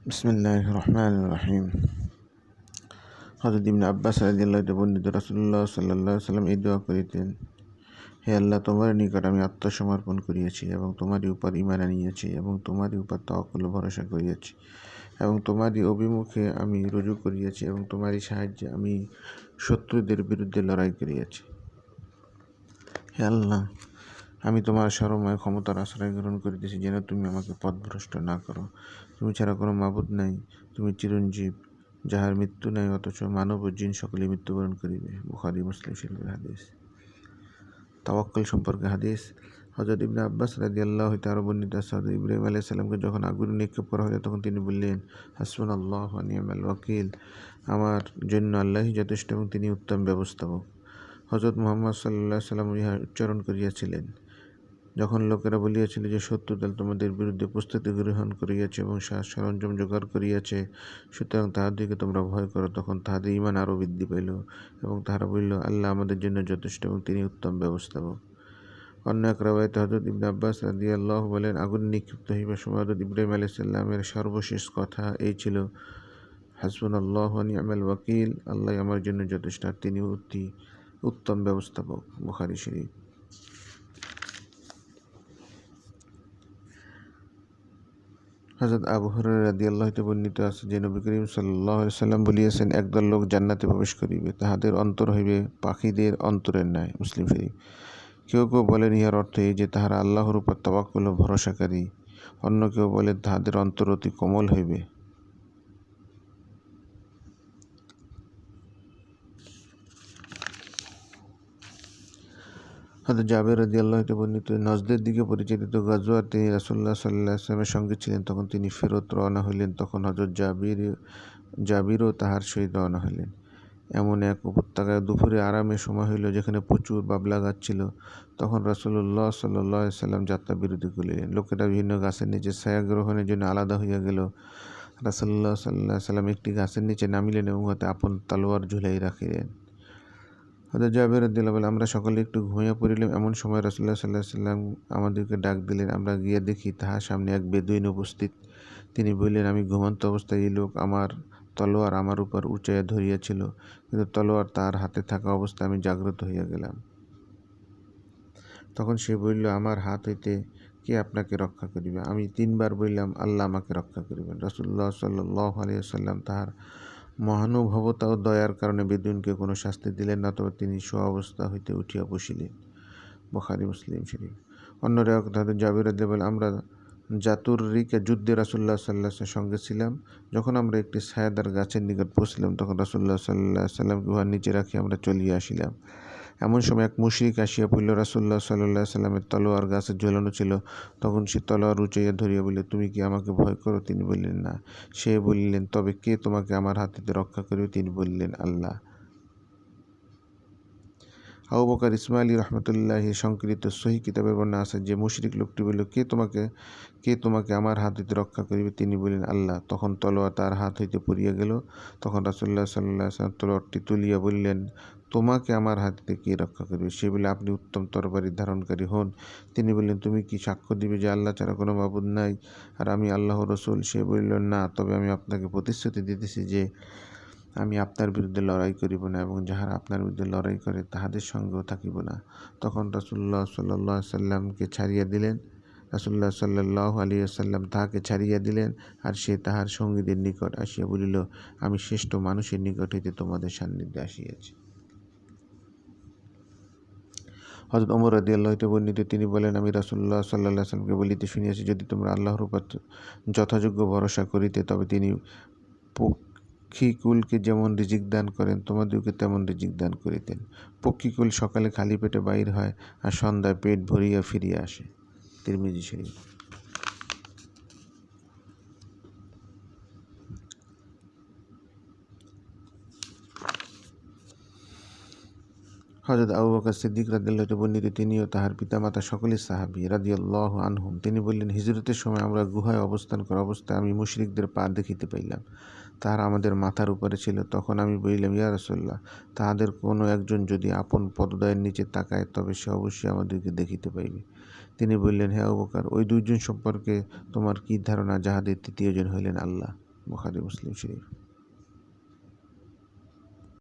বিসমিল্লাহির রহমানির রহিম। হযরত ইবনে আব্বাস রাদিয়াল্লাহু তাআলা বর্ণিত রাসূলুল্লাহ সাল্লাল্লাহু আলাইহি ওয়াসাল্লাম এই দোয়া করিতেন: হে আল্লাহ, তোমার নিকট আমি আত্মসমর্পণ করিয়াছি এবং তোমারই উপর ঈমান আনিয়াছি এবং তোমারই উপর তাওয়াক্কুল ভরসা করিয়াছি এবং তোমারই অভিমুখে আমি রুজু করিয়াছি এবং তোমারই সাহায্যে আমি শত্রুদের বিরুদ্ধে লড়াই করিয়াছি। হে আল্লাহ, আমি তোমার সর্বময় ক্ষমতার আশ্রয় গ্রহণ করিতেছি যেন তুমি আমাকে পথভ্রষ্ট না করো। তুমি ছাড়া কোনো মাবুদ নাই, তুমি চিরঞ্জীব, যাহার মৃত্যু নাই, অথচ মানব ও জিন সকলে মৃত্যুবরণ করিবে। বুখারী মুসলিম শরীফের হাদিস। তাওয়াক্কুল সম্পর্কে হাদিস। হযরত ইবনে আব্বাস রাদিয়াল্লাহু হইতে আরো বর্ণিত আছে, হযরত ইব্রাহিম আলাইহিস সালামকে যখন আগুনে নিক্ষেপ করা হলো তখন তিনি বললেন, হাসবুনাল্লাহু ওয়া নি'মাল ওয়াকিল, আমার জন্য আল্লাহই যথেষ্ট এবং তিনি উত্তম ব্যবস্থাপক। হযরত মুহাম্মদ সাল্লাল্লাহু আলাইহি ওয়াসাল্লাম ইহা উচ্চারণ করিয়াছিলেন যখন লোকেরা বলিয়াছিল যে শত্রুদল তোমাদের বিরুদ্ধে প্রস্তুতি গ্রহণ করিয়াছে এবং সরঞ্জাম জোগাড় করিয়াছে, সুতরাং তাহাদিগকে তোমরা ভয় করো। তখন তাহাদের ঈমান আরও বৃদ্ধি পাইল এবং তাহারা বলিল, আল্লাহ আমাদের জন্য যথেষ্ট এবং তিনি উত্তম ব্যবস্থাপক। অন্য এক রাওয়ায়াতে হযরত ইবনে আব্বাস রাদিয়াল্লাহু বলেন, আগুনে নিক্ষিপ্ত হইবার সময় হযরত ইব্রাহিম আলাইহিস সালামের সর্বশেষ কথা এই ছিল, হাসবুনাল্লাহু ওয়া নি'মাল ওয়াকিল, আল্লাহই আমার জন্য যথেষ্ট আর তিনি অতি উত্তম ব্যবস্থাপক। বুখারী শরীফ। হযরত আবু হুরায়রা রাদিয়াল্লাহু হতে বর্ণিত আছে যে নবী করিম সাল্লাল্লাহু আলাইহি সাল্লাম বলিয়াছেন, একদল লোক জান্নাতে প্রবেশ করিবে, তাহাদের অন্তর হইবে পাখিদের অন্তরের ন্যায়। মুসলিম শরীফ। কেউ কেউ বলেন ইহার অর্থ এই যে তাহারা আল্লাহর উপর তাওয়াক্কুল ও ভরসাকারী। অন্য কেউ বলেন তাহাদের অন্তর অতি কোমল হইবে। হযরত জাবের রাদিয়াল্লাহু হতে বর্ণিত, নজদের দিকে পরিচালিত গাজওয়ার তিনি রাসূলুল্লাহ সাল্লাল্লাহু আলাইহি ওয়াসাল্লামের সঙ্গে ছিলেন। তখন তিনি ফেরত রওনা হইলেন। তখন হযরত জাবিরও তাহার সহিত রওনা হইলেন। এমন এক উপত্যকায় দুপুরে আরামের সময় হইল, যেখানে প্রচুর বাবলা গাছ ছিল। তখন রাসূলুল্লাহ সাল্লাল্লাহু আলাইহি ওয়াসাল্লাম যাত্রা বিরতি করিলেন। লোকেরা বিভিন্ন গাছের নিচে ছায়া গ্রহণের জন্য আলাদা হইয়া গেল। রাসূলুল্লাহ সাল্লাল্লাহু আলাইহি ওয়াসাল্লাম একটি গাছের নিচে নামিলেন এবং উহাতে আপন তলোয়ার ঝুলাই রাখিলেন। হযরত জাবের রাদিয়াল্লাহু বলেন, আমরা সকলে একটু ঘুমাইয়া পড়িলাম। এমন সময় রাসূলুল্লাহ সাল্লাল্লাহু আলাইহি ওয়াসাল্লাম আমাদেরকে ডাক দিলেন। আমরা গিয়া দেখি তাহার সামনে এক বেদুইন উপস্থিত। তিনি বললেন, আমি ঘুমন্ত অবস্থায় এই লোক আমার তলোয়ার আমার উপর উঁচাইয়া ধরিয়াছিল, কিন্তু তলোয়ার তাহার হাতে থাকা অবস্থায় আমি জাগ্রত হইয়া গেলাম। তখন সে বলিল, আমার হাত হইতে কে আপনাকে রক্ষা করিবে? আমি 3 বার বললাম, আল্লাহ আমাকে রক্ষা করিবেন। রাসূলুল্লাহ সাল্লাল্লাহু আলাইহি ওয়াসাল্লাম তাহার মহানুভবতা ও দয়ার কারণে বেদুইনকে কোনো শাস্তি দিলেন না, তবে তিনি স্ব-অবস্থা হইতে উঠিয়া বসিলেন। বুখারী মুসলিম শরীফ। অন্য রেওয়ায়াতে হযরত জাবের রাদিয়াল্লাহু বলেন, আমরা জাতুররিকা যুদ্ধে রাসূলুল্লাহ সাল্লাল্লাহু আলাইহি ওয়াসাল্লামের সঙ্গে ছিলাম। যখন আমরা একটি ছায়াদার গাছের নিকট পৌঁছলাম, তখন রাসূলুল্লাহ সাল্লাল্লাহু আলাইহি ওয়াসাল্লামকে উহার নিচে রাখিয়া আমরা চলিয়া আসিলাম। এমন সময় এক মুশরিক আসিয়া পড়িল। রাসূলুল্লাহ সাল্লাল্লাহু আলাইহি ওয়াসাল্লামের তলোয়ার গাছে ঝুলানো ছিল। তখন সে তলোয়ার উঁচাইয়া ধরিয়া বলিল, তুমি কি আমাকে ভয় করো? তিনি বললেন, না। সে বলিলেন, তবে কে তোমাকে আমার হাত হইতে রক্ষা করিবে? তিনি বললেন, আল্লাহ। আবু বকর ইসমাইলি রহমতুল্লাহি সংকলিত সহিহ কিতাবের বর্ণনা আছে যে মুশরিক লোকটি বলিল, কে তোমাকে আমার হাত হইতে রক্ষা করিবে? তিনি বললেন, আল্লাহ। তখন তলোয়ার তার হাত হইতে পড়িয়া গেল। তখন রাসূলুল্লাহ সাল্লাল্লাহু আলাইহি ওয়াসাল্লাম তলোয়ারটি তুলিয়া বললেন, তোমাকে আমার হাত হইতে কে রক্ষা করিবে? সে বলিল, আপনি উত্তম তরবারির ধারণকারী হন। তিনি বললেন, তুমি কি সাক্ষ্য দিবে যে আল্লাহ ছাড়া কোনো মাবুদ নাই আর আমি আল্লাহর রাসূল? সে বলিল, না, তবে আমি আপনাকে প্রতিশ্রুতি দিতেছি যে আমি আপনার বিরুদ্ধে লড়াই করিব না এবং যাহারা আপনার বিরুদ্ধে লড়াই করে তাহাদের সঙ্গেও থাকিব না। তখন রাসূলুল্লাহ সাল্লাল্লাহু আলাইহি ওয়াসাল্লামকে ছাড়িয়া দিলেন। রাসূলুল্লাহ সাল্লাল্লাহু আলাইহি ওয়াসাল্লাম তাহাকে ছাড়িয়া দিলেন, আর সে তাহার সঙ্গীদের নিকট আসিয়া বলিল, আমি শ্রেষ্ঠ মানুষের নিকট হইতে তোমাদের সান্নিধ্যে আসিয়াছি। হযরত ওমর রাদিয়াল্লাহু হতে বর্ণিত, তিনি বলেন, আমি রাসূলুল্লাহ সাল্লাল্লাহু আলাইহি ওয়াসাল্লামকে বলিতে শুনিয়াছি, যদি তোমরা আল্লাহর উপর যথাযোগ্য ভরসা করিতে তবে তিনি পক্ষীকুলকে যেমন রিজিক দান করেন তোমাদেরকে তেমন রিজিক দান করিতেন। পক্ষীকুল সকালে খালি পেটে বাহির হয় আর সন্ধ্যায় পেট ভরিয়া ফিরিয়া আসে। তিরমিজি শরীফ। হযরত আবু বকর সিদ্দিক রাদিয়াল্লাহু আনহু বর্ণিত, তিনিও তাহার পিতামাতা সকলেই সাহাবী রাদিয়াল্লাহু আনহুম। তিনি বললেন, হিজরতের সময় আমরা গুহায় অবস্থান করা অবস্থায় আমি মুশরিকদের পা দেখিতে পাইলাম। তাহারা আমাদের মাথার উপরে ছিল। তখন আমি বলিলাম, ইয়া রাসূলুল্লাহ, তাহাদের কোনো একজন যদি আপন পদদয়ের নিচে তাকায় তবে সে অবশ্যই আমাদেরকে দেখিতে পাইবে। তিনি বললেন, হে আবু বকর, ওই দুইজন সম্পর্কে তোমার কি ধারণা? যাহাদের তৃতীয়জন হইলেন আল্লাহ। বুখারী মুসলিম শরীফ।